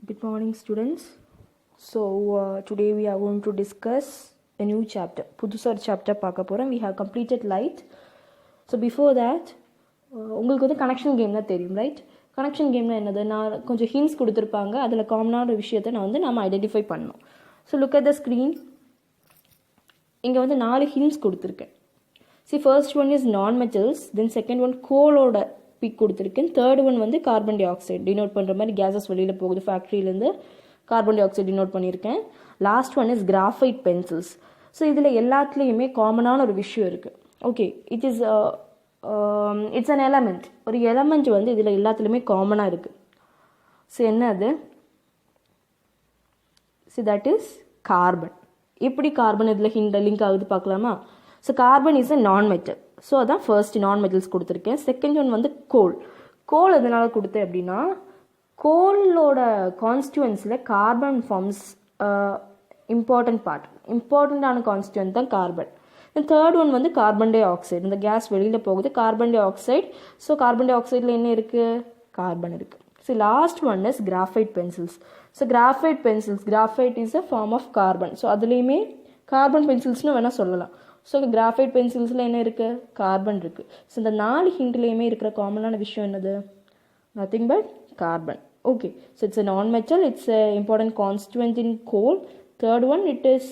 Good morning, students. Today we are going to discuss a new chapter. புதுசா ஒரு chapter பார்க்க போகிறோம். We have completed light. So before that, உங்களுக்கு வந்து connection game தான் தெரியும், ரைட்? கனெக்ஷன் கேம்னா என்னது? நான் கொஞ்சம் ஹிண்ட்ஸ் கொடுத்துருப்பாங்க, அதில் காமனான விஷயத்தை நம்ம ஐடென்டிஃபை பண்ணணும். So look at the screen. இங்கே வந்து 4 ஹிண்ட்ஸ் கொடுத்துருக்கேன். First one is non metals, then second one கோலோட பிக் கொடுத்துருக்கேன், தேர்ட் ஒன் வந்து கார்பன் டை ஆக்சைடு டினோட் பண்ணுற மாதிரி கேஸஸ் வெளியில் போகுது ஃபேக்ட்ரியிலேருந்து, கார்பன் டை ஆக்சைடு டினோட் பண்ணியிருக்கேன். Last one is graphite pencils. So இதில் எல்லாத்துலேயுமே காமனான ஒரு விஷயம் இருக்குது. Okay, it's an element. ஒரு எலமெண்ட் வந்து இதில் எல்லாத்துலேயுமே காமனாக இருக்குது. ஸோ என்ன அது? That is carbon. எப்படி கார்பன் இதில் லிங்க் ஆகுது பார்க்கலாமா? So carbon is a non metal. So அதான் ஃபர்ஸ்ட் நான் மெட்டல்ஸ் கொடுத்துருக்கேன். செகண்ட் ஒன் வந்து கோல் எதனால் கொடுத்தேன் அப்படின்னா, கோலோட கான்ஸ்டியூவன்ஸில் கார்பன் ஃபார்ம்ஸ் இம்பார்ட்டண்ட்டான கான்ஸ்டியூவன்ட் தான் கார்பன். தேர்ட் ஒன் வந்து கார்பன் டை ஆக்சைடு. இந்த கேஸ் வெளியில் போகுது, carbon dioxide. So carbon டை ஆக்சைடில் என்ன இருக்குது? கார்பன் இருக்குது. So last one is graphite pencils. So graphite is a form of carbon. So அதுலேயுமே கார்பன் பென்சில்ஸ்னு வேணால் சொல்லலாம். ஸோ கிராஃபைட் பென்சில்ஸில் என்ன இருக்குது? கார்பன் இருக்குது. ஸோ இந்த 4 ஹிண்ட்லேயுமே இருக்கிற காமனான விஷயம் என்னது? Nothing but carbon. Okay, so it's a non-metal, it's a important constituent in coal. Third one, it is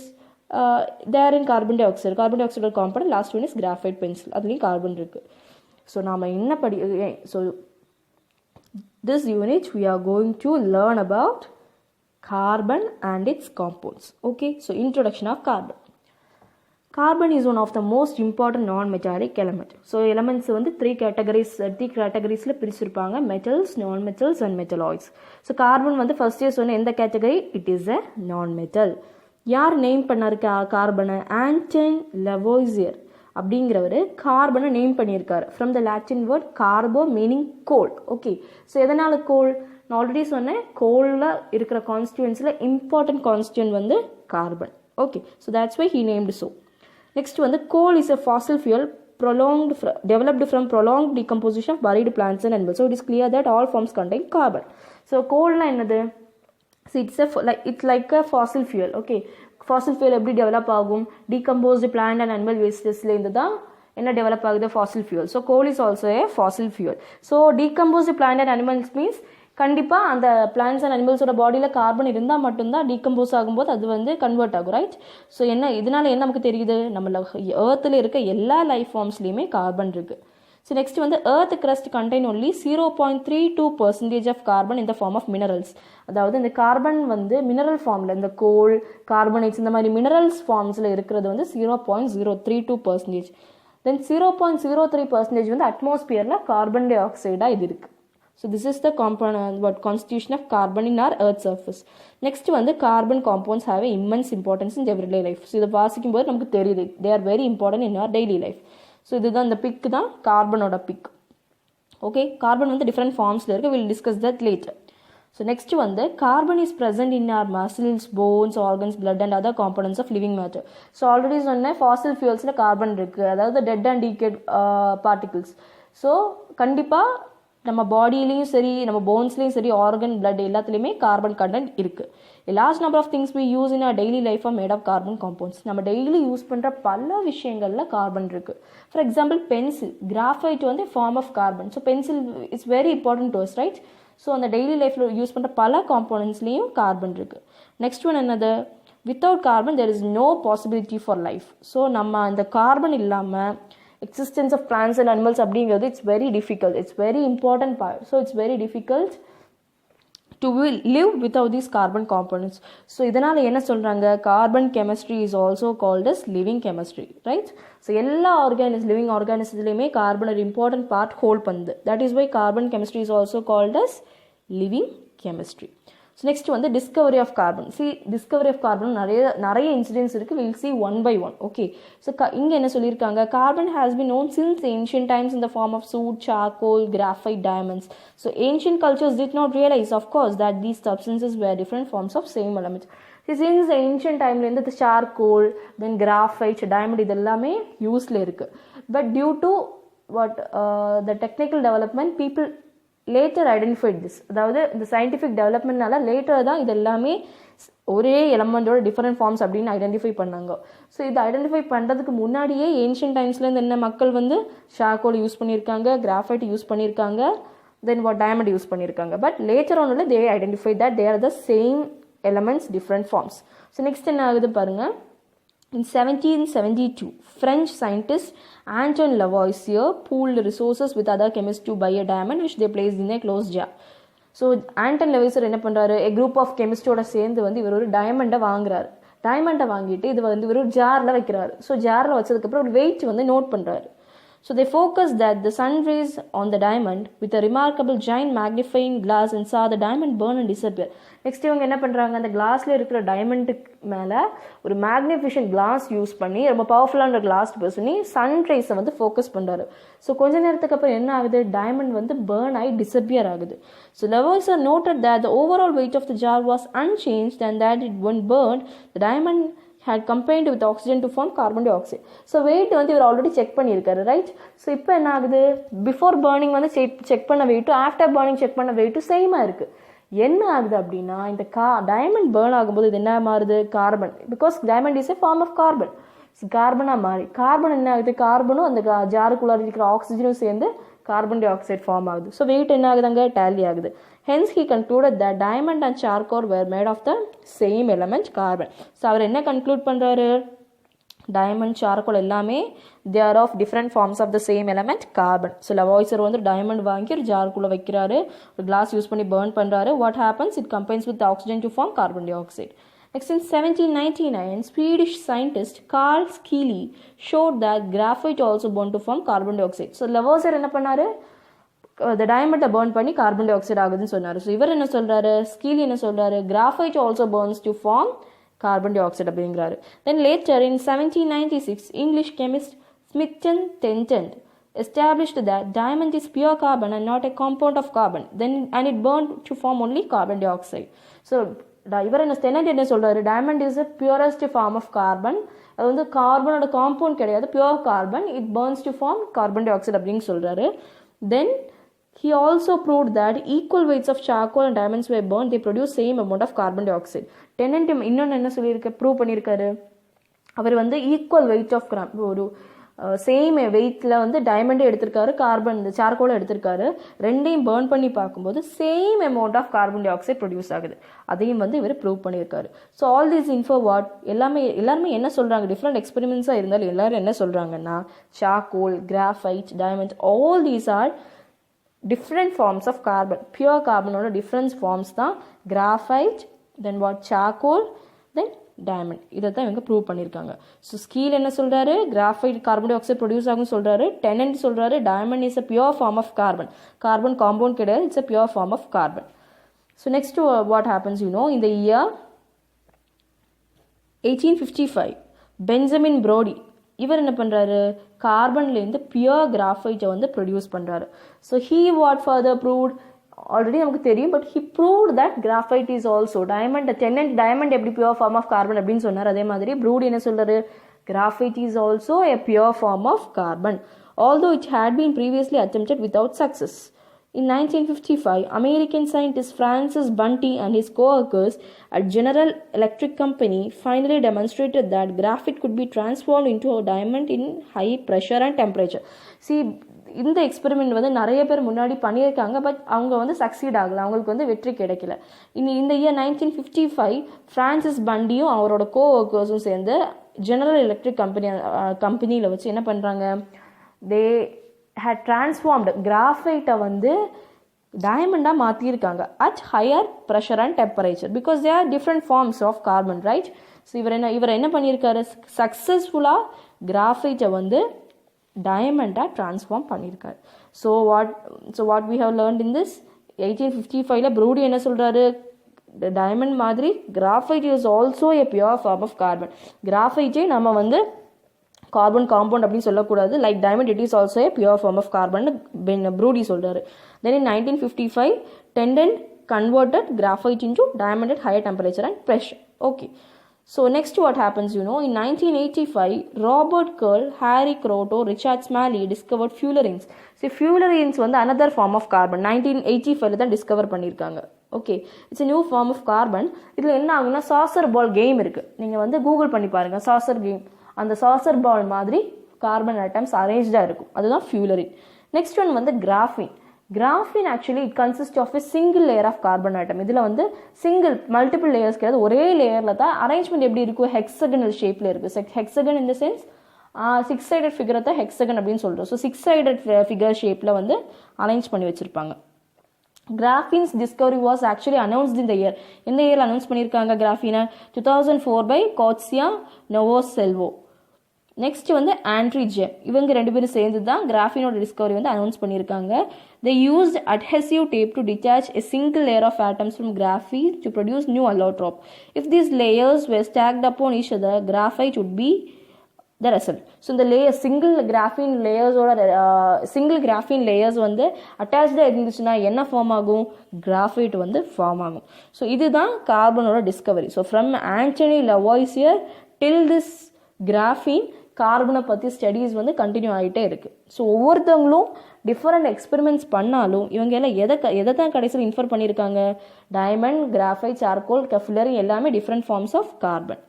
there in carbon dioxide. Carbon dioxide component. Last one is graphite pencil. அதுலேயும் carbon இருக்குது. So நாம் என்ன so this unit we are going to learn about carbon and its compounds. Okay, so introduction of carbon. Carbon is one of the most important non-metallic element. So elements வந்து 3 categoriesல பிரிச்சிருப்பாங்க: metals, non-metals and metalloids. So carbon வந்து first year சொன்ன எந்த category? It is a non-metal. யார் name பண்ணாரு கார்பனை? ஆண்டன் லவோய்சியர் அப்படிங்கிறவர் கார்பனை name பண்ணியிருக்காரு. From the Latin word carbo meaning coal. Okay, so எதனால் கோல்? நான் ஆல்ரெடி சொன்னேன், கோலில் இருக்கிற கான்ஸ்டியூன்ஸில் இம்பார்ட்டன்ட் கான்ஸ்டியூன்ட் வந்து carbon. Okay, so that's why he named so. Next வந்து coal is a fossil fuel developed from prolonged decomposition of buried plants and animals. So it is clear that all forms contain carbon. So coal na என்னது? So it's like a fossil fuel. Okay, fossil fuel எப்படி develop ஆகும்? Decomposed plant and animal wastes இருந்து தான் என்ன develop ஆகுது? Fossil fuel. So coal is also a fossil fuel. So decomposed plant and animals means கண்டிப்பாக அந்த plants and அனிமல்ஸோட பாடியில் carbon இருந்தால் மட்டும்தான் டீகம்போஸ் ஆகும்போது அது வந்து கன்வெர்ட் ஆகும், ரைட்? ஸோ இதனால் என்ன நமக்கு தெரியுது? நம்ம ஏர்த்தில் இருக்க எல்லா லைஃப் ஃபார்ம்ஸ்லேயுமே கார்பன் இருக்குது. ஸோ நெக்ஸ்ட் வந்து earth crust contain only 0.32% of carbon இந்த ஃபார்ம் ஆஃப் மினரல்ஸ். அதாவது இந்த கார்பன் வந்து மினரல் ஃபார்மில், இந்த கோல், கார்பனேட்ஸ், இந்த மாதிரி மினரல்ஸ் ஃபார்ம்ஸில் இருக்கிறது வந்து 0.032%. தென் 0.03% வந்து அட்மாஸ்பியரில் கார்பன் டை ஆக்சைடாக இது இருக்குது. So this is the constitution of carbon in our earth surface. Next வந்து carbon compounds have a immense importance in everyday life. So இதை வாசிக்கும் போது நமக்கு தெரியுது, they are very important in our daily life. So இதுதான் இந்த big தான் கார்பனோட big. Okay, carbon வந்து டிஃப்ரெண்ட் ஃபார்ம்ஸில் இருக்குது. we'll discuss that later. So next வந்து carbon is present in our muscles, bones, organs, blood and other components of living matter. So already சொன்னேன், fossil fuelsல கார்பன் இருக்குது, அதாவது dead and decayed particles. So கண்டிப்பாக நம்ம பாடியிலையும் சரி, நம்ம போன்ஸ்லேயும் சரி, ஆர்கன், பிளட் எல்லாத்துலேயுமே கார்பன் கண்டென்ட் இருக்குது. Large number of things we use in our daily life are made of carbon compounds. நம்ம டெய்லி யூஸ் பண்ணுற பல விஷயங்களில் கார்பன் இருக்குது. ஃபார் எக்ஸாம்பிள் பென்சில், கிராஃபைட் வந்து form of carbon. So pencil it's very important to us, right? So அந்த daily லைஃப்பில் use பண்ணுற பல காம்போனன்ட்ஸ்லேயும் கார்பன் இருக்குது. நெக்ஸ்ட் ஒன் என்னது? Without carbon there is no possibility for life. So நம்ம அந்த கார்பன் இல்லாமல் existence of plants and animals அப்படிங்கிறது it's very difficult. It's very important part. So it's very difficult to live without these carbon components. So இதனால என்ன சொல்றாங்க? Carbon chemistry is also called as living chemistry, right? So எல்லா living organismலையுமே carbon ஒரு important part hold பண்ணுது. That is why carbon chemistry is also called as living chemistry. So next வந்து discovery of carbon. Discovery of carbon நிறைய incidents இருக்குது. Will see one by one. Okay, so இங்கே என்ன சொல்லியிருக்காங்க? Carbon has been known since ancient times in the form of soot, charcoal, graphite, diamonds. So ancient cultures did not realise of course that these substances were different forms of same elements. Since ancient டைம்லேருந்து charcoal, then graphite, diamond இது எல்லாமே யூஸில் இருக்குது. But due to the technical development, people later identified this, அதாவது இந்த scientific டெவலப்மெண்ட்னால later தான் இது எல்லாமே ஒரே எலமெண்டோட டிஃப்ரெண்ட் ஃபார்ம்ஸ் அப்படின்னு ஐடென்டிஃபை பண்ணாங்க. ஸோ இதை ஐடென்டிஃபை பண்ணுறதுக்கு முன்னாடியே ஏன்ஷியன்ட் டைம்ஸ்லேருந்து என்ன மக்கள் வந்து சார்கோல் யூஸ் பண்ணியிருக்காங்க, கிராஃபைட் யூஸ் பண்ணியிருக்காங்க, தென் diamond யூஸ் பண்ணியிருக்காங்க. But later on they identify that they are the same elements different forms. So next என்ன ஆகுது பாருங்கள். In 1772, French scientist Antoine Lavoisier pooled resources with other chemists to buy a diamond which they placed in a closed jar. So Antoine Lavoisier என்ன பண்ணுறாரு, a group of chemistோட சேர்ந்து வந்து இவர் ஒரு டைமண்டை வாங்குறாரு. டைமண்டை வாங்கிட்டு இது வந்து இவர் ஒரு ஜாரில் வைக்கிறாரு. ஸோ ஜாரில் வச்சதுக்கப்புறம் ஒரு வெயிட் வந்து நோட் பண்ணுறாரு. So they focused that the sun rays on the diamond with a remarkable giant magnifying glass and saw the diamond burn and disappear. Next இவங்க என்ன பண்ணுறாங்க, அந்த கிளாஸில் இருக்கிற டைமண்டுக்கு மேலே ஒரு மேக்னிஃபிஷன் கிளாஸ் யூஸ் பண்ணி ரொம்ப பவர்ஃபுல்லான கிளாஸ் யூஸ் பண்ணி சன் ரேஸை வந்து ஃபோக்கஸ் பண்ணுறாரு. ஸோ கொஞ்ச நேரத்துக்கு அப்புறம் என்ன ஆகுது, டைமண்ட் வந்து பேர்ன் ஆகி டிசப்பியர் ஆகுது. So Lavoisier noted that the overall weight of the jar was unchanged and that it when burned the diamond had combined with oxygen to form carbon dioxide. So wait வந்து இவர் already check பண்ணியிருக்காரு, right. So இப்போ என்ன ஆகுது, before burning வந்து check பண்ண வெயிட்டும் after burning check பண்ண வெயிட்டும் சேமாக இருக்குது. என்ன ஆகுது அப்படின்னா, இந்த டைமண்ட் பேர்ன் ஆகும்போது இது என்ன மாறுது, carbon. Because diamond is a form of carbon. கார்பனாக மாறி கார்பன் என்ன ஆகுது, கார்பனும் அந்த ஜாருக்குள்ளார இருக்கிற ஆக்சிஜனும் சேர்ந்து கார்பன் டை ஆக்சைடு ஃபார்ம் ஆகுது. ஸோ வெயிட் என்ன ஆகுதுங்க, டேலி ஆகுது. Hence he concluded that diamond and charcoal were made of the same element carbon. So அவர் என்ன கன்க்ளூட் பண்ணுறாரு, டைமண்ட் சார்கோல் எல்லாமே they are of different forms of the same element carbon. So Lavoisier வந்து diamond வாங்கி ஒரு ஜாருக்குள்ளே வைக்கிறாரு, ஒரு கிளாஸ் யூஸ் பண்ணி பேர்ன் பண்ணுறாரு. What happens, it combines with oxygen to form carbon dioxide. Next, in 1799, Swedish scientist Carl Scheele showed that graphite also burned to form carbon dioxide. So Lavoisier என்ன பண்ணாரு, the diamond burn பண்ணி carbon di oxide ஆகுதுன்னு சொன்னார். So இவர் என்ன சொல்கிறாரு, ஸ்கீலி என்ன சொல்கிறாரு, graphite also burns to form carbon dioxide அப்படிங்கிறாரு. Then later in 1796, English chemist Smithson Tennant established that diamond is pure carbon and not a compound of carbon. And it burned to form only carbon dioxide. So இவர் என்ன சொல்றாரு, diamond is a purest form of carbon. அது வந்து கார்பனோட compound கிடையாது, pure carbon. It burns to form carbon dioxide அப்படின்னு சொல்றாரு. தென் he also proved that equal weights of charcoal and diamonds were burned, they produce same amount of carbon dioxide. Tennant இன்னொன்று என்ன சொல்லியிருக்க prove பண்ணியிருக்காரு, அவர் வந்து equal weight of ஒரு same வெயிட்டில் வந்து டைமண்டை எடுத்திருக்காரு, கார்பன் இந்த சார்கோலை எடுத்திருக்காரு. ரெண்டையும் பேர்ன் பண்ணி பார்க்கும்போது same amount of carbon dioxide produce ஆகுது. அதையும் வந்து இவர் ப்ரூவ் பண்ணியிருக்காரு. So all these info what எல்லாருமே என்ன சொல்கிறாங்க, டிஃப்ரெண்ட் எக்ஸ்பெரிமெண்ட்ஸாக இருந்தாலும் எல்லாரும் என்ன சொல்கிறாங்கன்னா, charcoal, graphite, diamond, all these are different forms of carbon. Pure carbon ஓட different forms தான் graphite, then what, charcoal, then diamond. இதை தான் இவங்க ப்ரூவ் பண்ணியிருக்காங்க. ஸோ ஸ்கீல் என்ன சொல்கிறாரு, graphite carbon dioxide produce ஆகும்னு சொல்கிறாரு. டெனன்ட் சொல்கிறாரு, diamond is a pure form of carbon. Carbon compound கிடையாது, it's a pure form of carbon. So next what happens, you know, இந்த இயர் 1855 பெஞ்சமின் ப்ரோடி இவர் என்ன பண்ணுறாரு, கார்பன்லேருந்து பியூர் கிராஃபைட்டை வந்து ப்ரொடியூஸ் பண்ணுறாரு. So he what further proved, already நமக்கு தெரியும், but he proved that graphite is also diamond. Tennant diamond எப்படி பியூர் ஃபார்ம் ஆஃப் கார்பன் அப்படின்னு சொன்னார், அதே மாதிரி ப்ரூட் என்ன சொல்கிறாரு, graphite is also a pure form of carbon, although it had been previously attempted without success. In 1955, American scientist Francis Bunty and his co-workers at General Electric Company finally demonstrated that graphite could be transformed into a diamond in high pressure and temperature. See, இந்த experiment வந்து நிறைய பேர் முன்னாடி பண்ணியிருக்காங்க, but அவங்க வந்து succeed ஆகலை, அவங்களுக்கு வந்து வெற்றி கிடைக்கல. இந்த இயர் 1955 ஃப்ரான்சிஸ் பண்டியும் அவரோட கோ-ஒர்க்கர்ஸும் சேர்ந்து ஜெனரல் எலக்ட்ரிக் கம்பெனியில் வச்சு என்ன பண்ணுறாங்க, தே had transformed graphite வந்து டைமண்டாக மாற்றியிருக்காங்க at higher pressure and temperature because they are different forms of carbon, right? So இவர் என்ன பண்ணியிருக்காரு, சக்ஸஸ்ஃபுல்லாக கிராஃபைட்டை வந்து டைமண்டாக ட்ரான்ஸ்ஃபார்ம் பண்ணியிருக்காரு. So what we have learnt in this 1855 Brodie என்ன சொல்கிறாரு, டைமண்ட் மாதிரி graphite is also a pure form of carbon. கிராஃபைட்டே நம்ம வந்து கார்பன் காம்பவுண்ட் அப்படின்னு சொல்லக்கூடாது, like diamond it is also a pure form of carbon Brodie சொல்கிறாரு. Then in 1955 Tennant converted graphite into diamond at higher temperature and pressure. Okay, So next what happens, in 1985, Robert Curl, Harry Kroto, Richard Smalley discovered fullerenes. See, fullerenes வந்து another form of carbon. 1985 தான் discover பண்ணியிருக்காங்க. Okay, it's a new form of carbon. இதில் என்ன ஆகுன்னா Chaucer ball game இருக்குது, நீங்கள் வந்து Google பண்ணி பாருங்கள் சாசர் கேம். அந்த சாசர் பால் மாதிரி கார்பன் ஆட்டம்ஸ் அரேஞ்சாக இருக்கும், அதுதான் ஃபியூலரின். நெக்ஸ்ட் ஒன் வந்து graphene. Graphene actually it consist of a single layer of carbon atom. இதில் வந்து மல்டிபிள் லேயர்ஸ் கிடையாது, ஒரே லேயரில் தான் அரேஞ்ச்மெண்ட் எப்படி இருக்கும், ஹெக்ஸகனல் ஷேப்பில் இருக்குது. Hexagon in the sense 6 sided ஃபிகரை தான் ஹெக்ஸகன் அப்படின்னு சொல்கிறோம். ஸோ 6 சைடட் ஃபிகர் ஷேப்பில் வந்து அரேஞ்ச் பண்ணி வச்சுருப்பாங்க. கிராஃபின்ஸ் டிஸ்கவரி வாஸ் ஆக்சுவலி அனௌன்ஸ்ட் இந்த இயர். எந்த இயரில் அனௌன்ஸ் பண்ணியிருக்காங்க கிராஃபினை? 2004 பை காட்சியா நோவோசெல்வோ. நெக்ஸ்ட் வந்து ஆண்ட்ரி ஜெம். இவங்க 2 பேரும் சேர்ந்து தான் கிராஃபினோட டிஸ்கவரி வந்து அனௌன்ஸ் பண்ணியிருக்காங்க. They used adhesive tape to detach a single layer of atoms from graphite to produce new allotrope. If these layers were stacked upon each other, graphite would be the result. So இந்த layer single கிராஃபின் layers வந்து அட்டாச்சாக இருந்துச்சுன்னா என்ன form ஆகும்? Graphite வந்து form ஆகும். So இதுதான் கார்பனோட discovery. So from Antoine Lavoisier till this graphene, கார்பனை பற்றி ஸ்டடீஸ் வந்து கண்டினியூ ஆகிட்டே இருக்குது. ஸோ ஒவ்வொருத்தவங்களும் டிஃப்ரெண்ட் எக்ஸ்பெரிமெண்ட்ஸ் பண்ணாலும் இவங்க எல்லாம் எதை தான் கடைசியில் இன்ஃபர் பண்ணியிருக்காங்க? டைமண்ட், கிராஃபைட், சார்கோல், ஃபியூலரின் எல்லாமே different forms of carbon.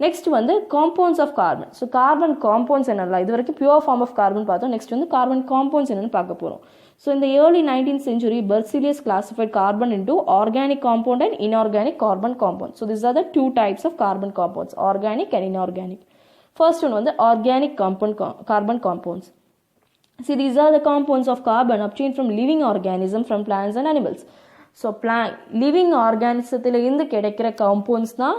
Next வந்து compounds of carbon. So carbon compounds என்னலாம், இது வரைக்கும் பியூர் ஃபார்ம் ஆஃப் கார்பன் பார்த்தோம். நெக்ஸ்ட் வந்து கார்பன் காம்பவுண்ட்ஸ் என்னன்னு பார்க்க போகிறோம். ஸோ இந்த early 19th century, Berzelius classified carbon into organic compound and inorganic carbon compounds. So these are the 2 types of carbon compounds, organic and inorganic. First one வந்து organic carbon compounds. See, these are the compounds of carbon obtained from living organism, from plants and animals. So living organismத்தில் இருந்து கிடைக்கிற compounds தான்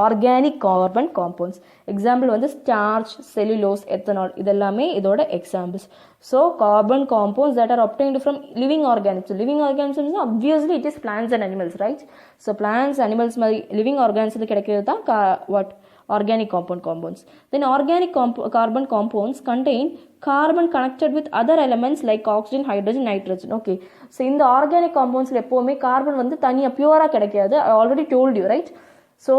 organic carbon compounds. Example வந்து starch, cellulose, ethanol, இதெல்லாமே இதோட examples. So carbon compounds that R obtained from living organisms. Living organisms obviously it is plants and animals, right? So plants, animals மாதிரி living ஆர்கானிசத்தில் கிடைக்கிறது தான் organic compounds. Then organic carbon compounds contain carbon connected with other elements like oxygen, hydrogen, nitrogen. Okay, so இந்த organic காம்பவுண்ட்ஸில் எப்போவுமே carbon வந்து தனியாக பியூராக கிடைக்காது. I already told you, right? So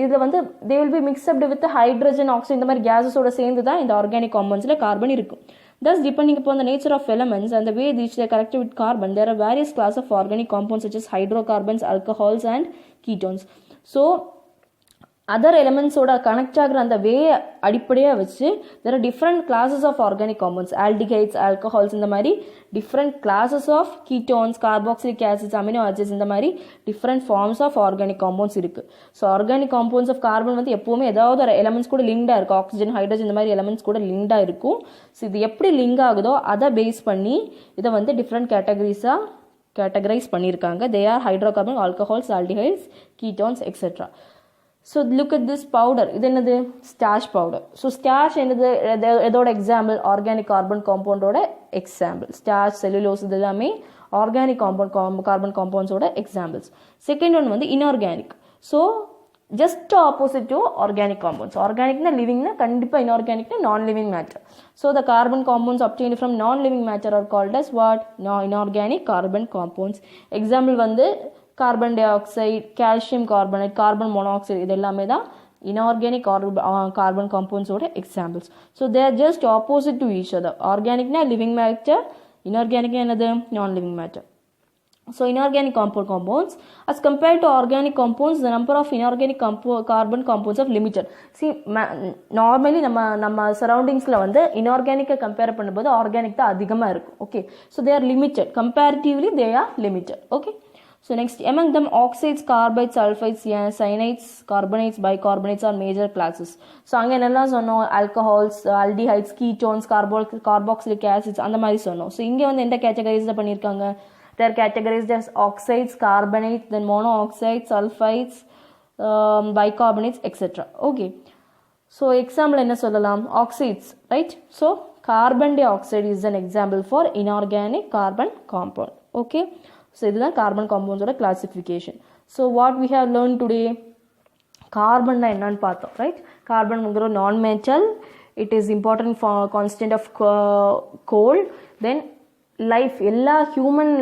இதில் வந்து they will be mixed up with hydrogen, oxygen, இந்த மாதிரி கேஸஸோட சேர்ந்து தான் இந்த ஆர்கானிக் காம்பவுண்ட்ஸில் கார்பன் இருக்கும். Thus, depending upon the nature of elements and the way which they are connected with carbon, there are various classes of organic compounds such as hydrocarbons, alcohols and ketones. So other எலிமெண்ட்ஸோட connect ஆகிற அந்த வே அடிப்படையாக வச்சு there are different classes of organic compounds, aldehydes, alcohols, இந்த மாதிரி different classes of ketones, carboxylic acids, amino acids, இந்த மாதிரி different forms of organic compounds இருக்குது. So organic compounds of carbon வந்து எப்போவுமே ஏதாவது ஒரு எலமெண்ட்ஸ் கூட லிங்க்டாக இருக்கும். ஆக்சிஜன், ஹைட்ரஜன் இந்த மாதிரி எலமெண்ட்ஸ் கூட லிங்க்டாக இருக்கும். ஸோ இது எப்படி லிங்க் ஆகுதோ அதை பேஸ் பண்ணி இதை வந்து டிஃப்ரெண்ட் கேட்டகரைஸ் பண்ணியிருக்காங்க. They are hydrocarbon, alcohols, aldehydes, ketones, etcetera. So look at this powder. இது என்னது? Starch powder. ஸோ ஸ்டார்ச் என்னது? எதோட எக்ஸாம்பிள்? ஆர்கானிக் கார்பன் காம்பவுண்டோட எக்ஸாம்பிள். ஸ்டார்ச், செல்லுலோஸ் இது எல்லாமே ஆர்கானிக் கார்பன் காம்பவுண்ட்ஸோட எக்ஸாம்பிள்ஸ். செகண்ட் ஒன் வந்து inorganic. So just opposite to organic compounds. ஆர்கானிக்னா லிவிங்னா, கண்டிப்பாக இன்ஆர்கானிக்னா non living matter. So the carbon compounds obtained from non living matter are called as what? Inorganic carbon compounds. Example வந்து carbon dioxide, calcium carbonate, carbon monoxide, இது எல்லாமே தான் inorganic carbon காம்பவுண்ட்ஸோட examples. So they are just opposite to each other. ஆர்கானிக்னா living matter, இன்ஆர்கானிக்னா என்னது? Non living matter. So inorganic compounds as compared to organic compounds, the number of inorganic carbon compounds are limited. See, normally நம்ம சரௌண்டிங்ஸில் வந்து இன்ஆர்கானிக்கை compare பண்ணும்போது organic தான் அதிகமாக இருக்கும். Okay, so they R limited, comparatively they are limited. Okay, so next, among them oxides, carbides, sulfides, cyanides, carbonates, bicarbonates are major classes. So அங்கே என்னெல்லாம் சொன்னோம்? alcohols, aldehydes, ketones, carboxylic acids அந்த மாதிரி சொன்னோம். ஸோ இங்கே வந்து எந்த கேட்டகரைஸ் பண்ணியிருக்காங்க? they are categorized as oxides, carbonates, then monooxides, sulfides, bicarbonates, etc. Okay, so example என்ன சொல்லலாம்? oxides, right? So carbon dioxide is an example for inorganic carbon compound. Okay, so இதுதான் கார்பன் காம்பவுண்ட்ஸோட classification. So what we have learn today? கார்பன்னா என்னன்னு பார்த்தோம், right? கார்பன்ங்கிற non metal, it is important for constant of coal. Then life எல்லா human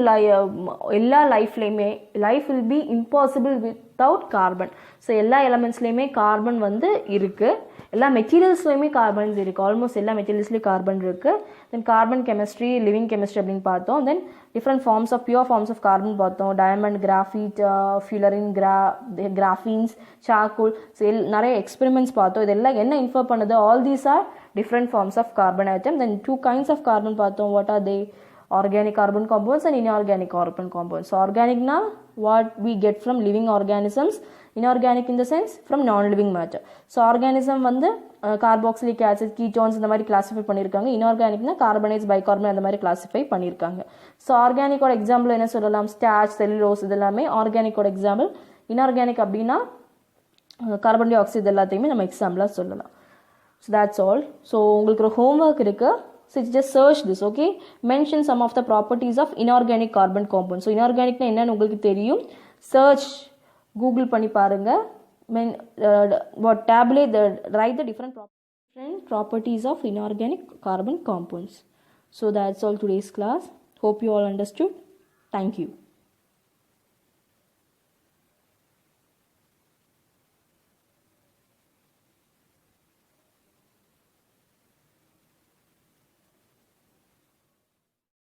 எல்லா லைஃப்லேயுமே life will be impossible without carbon. So எல்லா எலமெண்ட்ஸ்லேயுமே கார்பன் வந்து இருக்குது. எல்லா மெட்டீரியல்ஸ்லையுமே கார்பன்ஸ் இருக்குது. ஆல்மோஸ்ட் எல்லா மெட்டீரியல்ஸ்லேயும் கார்பன் இருக்குது. Then carbon chemistry, living chemistry அப்படின்னு பார்த்தோம். Then different forms of pure forms of carbon பார்த்தோம். Diamond, graphite, fullerene, graphenes, charcoal. So நிறைய எக்ஸ்பெரிமெண்ட்ஸ் பார்த்தோம். இதெல்லாம் என்ன இன்ஃபர் பண்ணுது? All these are different forms of carbon item. Then 2 kinds of carbon பார்த்தோம். What are they? Organic carbon compounds and inorganic carbon compounds. So organic now what we get from living organisms, inorganic in the sense from non-living matter. So organism வந்து carboxylic acid, ketones இந்த மாதிரி classify பண்ணியிருக்காங்க. இன்ஆர்கானிக்னா carbonates, bicarbonate அந்த மாதிரி classify பண்ணியிருக்காங்க. So ஆர்கானிக்கோட example என்ன சொல்லலாம்? Starch, cellulose இதெல்லாமே ஆர்கானிக்கோட எக்ஸாம்பிள். இன்ஆர்கானிக் அப்படின்னா கார்பன் டை ஆக்சைடு எல்லாத்தையுமே நம்ம எக்ஸாம்பிளாக சொல்லலாம். So that's all. ஸோ உங்களுக்கு ஒரு ஹோம்ஒர்க் இருக்குது. So just search this, okay? Mention some of the properties of inorganic carbon compounds. So inorganic na enna ungalku theriyum. Search, Google panni parunga. What tabulate write the different properties of inorganic carbon compounds. So that's all today's class. Hope you all understood. Thank you.